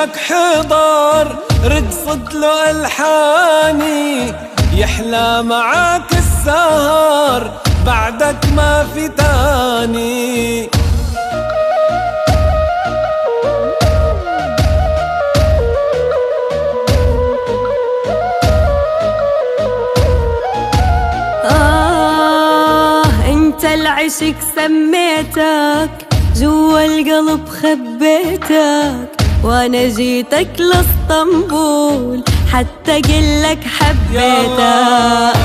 عشقك حضر رقصت له ألحاني، يحلى معاك السهر بعدك ما في تاني. انت العشق سميتك جوا القلب خبيتك، وانا جيتك لاسطنبول حتى قلك حبيتك.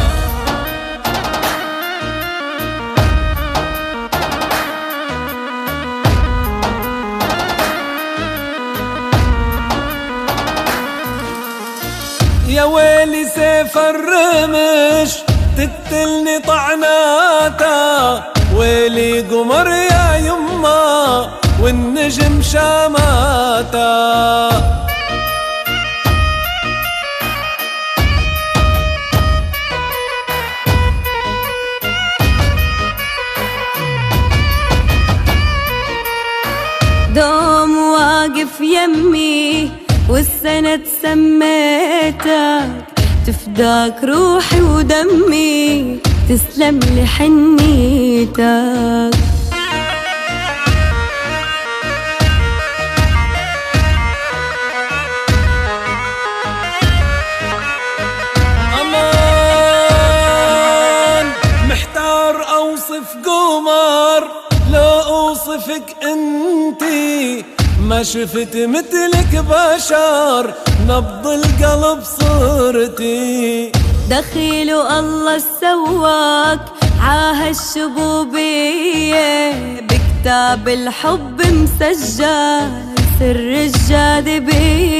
يا ويلي سيف الرمش تقتلني طعناتا، ويلي قمر يا يما والنجم شاماتا. دوم واقف يمي والسند سميتك، تفداك روحي ودمي تسلم لي حنيتك. أمان محتار أوصف قمر لو أوصفك أنتي، ما شفت مثلك بشر نبض القلب صرتي. دخيل الله سواك عاها الشبوبية، بكتاب الحب مسجل سر الجاذبية.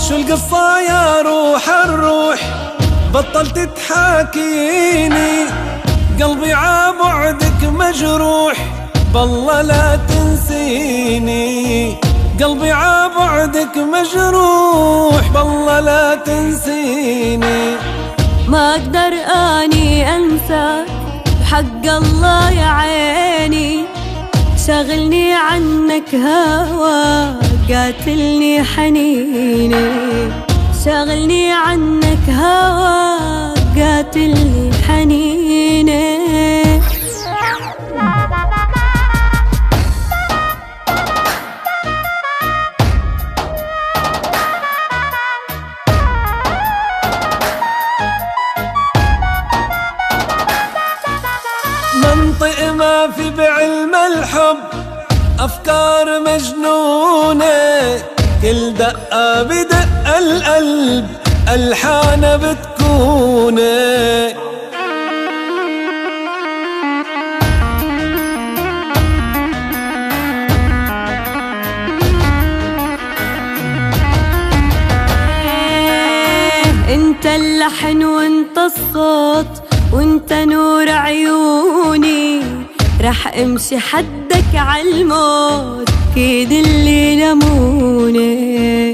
شو القصة يا روح الروح بطلت تحاكيني، قلبي عبعدك مجروح بالله لا تنسيني. قلبي عبعدك مجروح بالله لا تنسيني. ما اقدر اني انساك بحق الله يا عيني، شاغلني عنك هواك قاتلني حنيني، شاغلني عنك هواك قاتلني حنيني. منطق ما في بعلم الحب أفكار مجنونة، كل دقة بدق القلب ألحان بتكون. انت اللحن وانت الصوت وانت نور عيوني، رح امشي حدك عالموت كيد اللي لموني.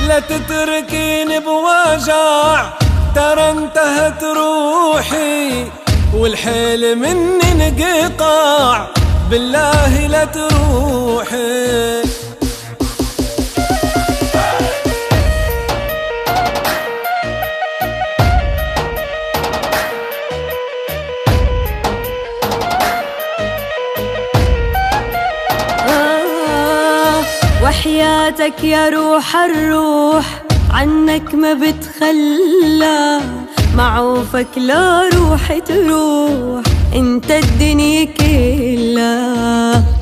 لا تتركيني بوجع ترى انتهت روحي، والحيل مني انقطع بالله لا تروحي. وحياتك يا روح الروح عنك ما بتخلى، معوفك لا روح تروح انت الدنيا كلها.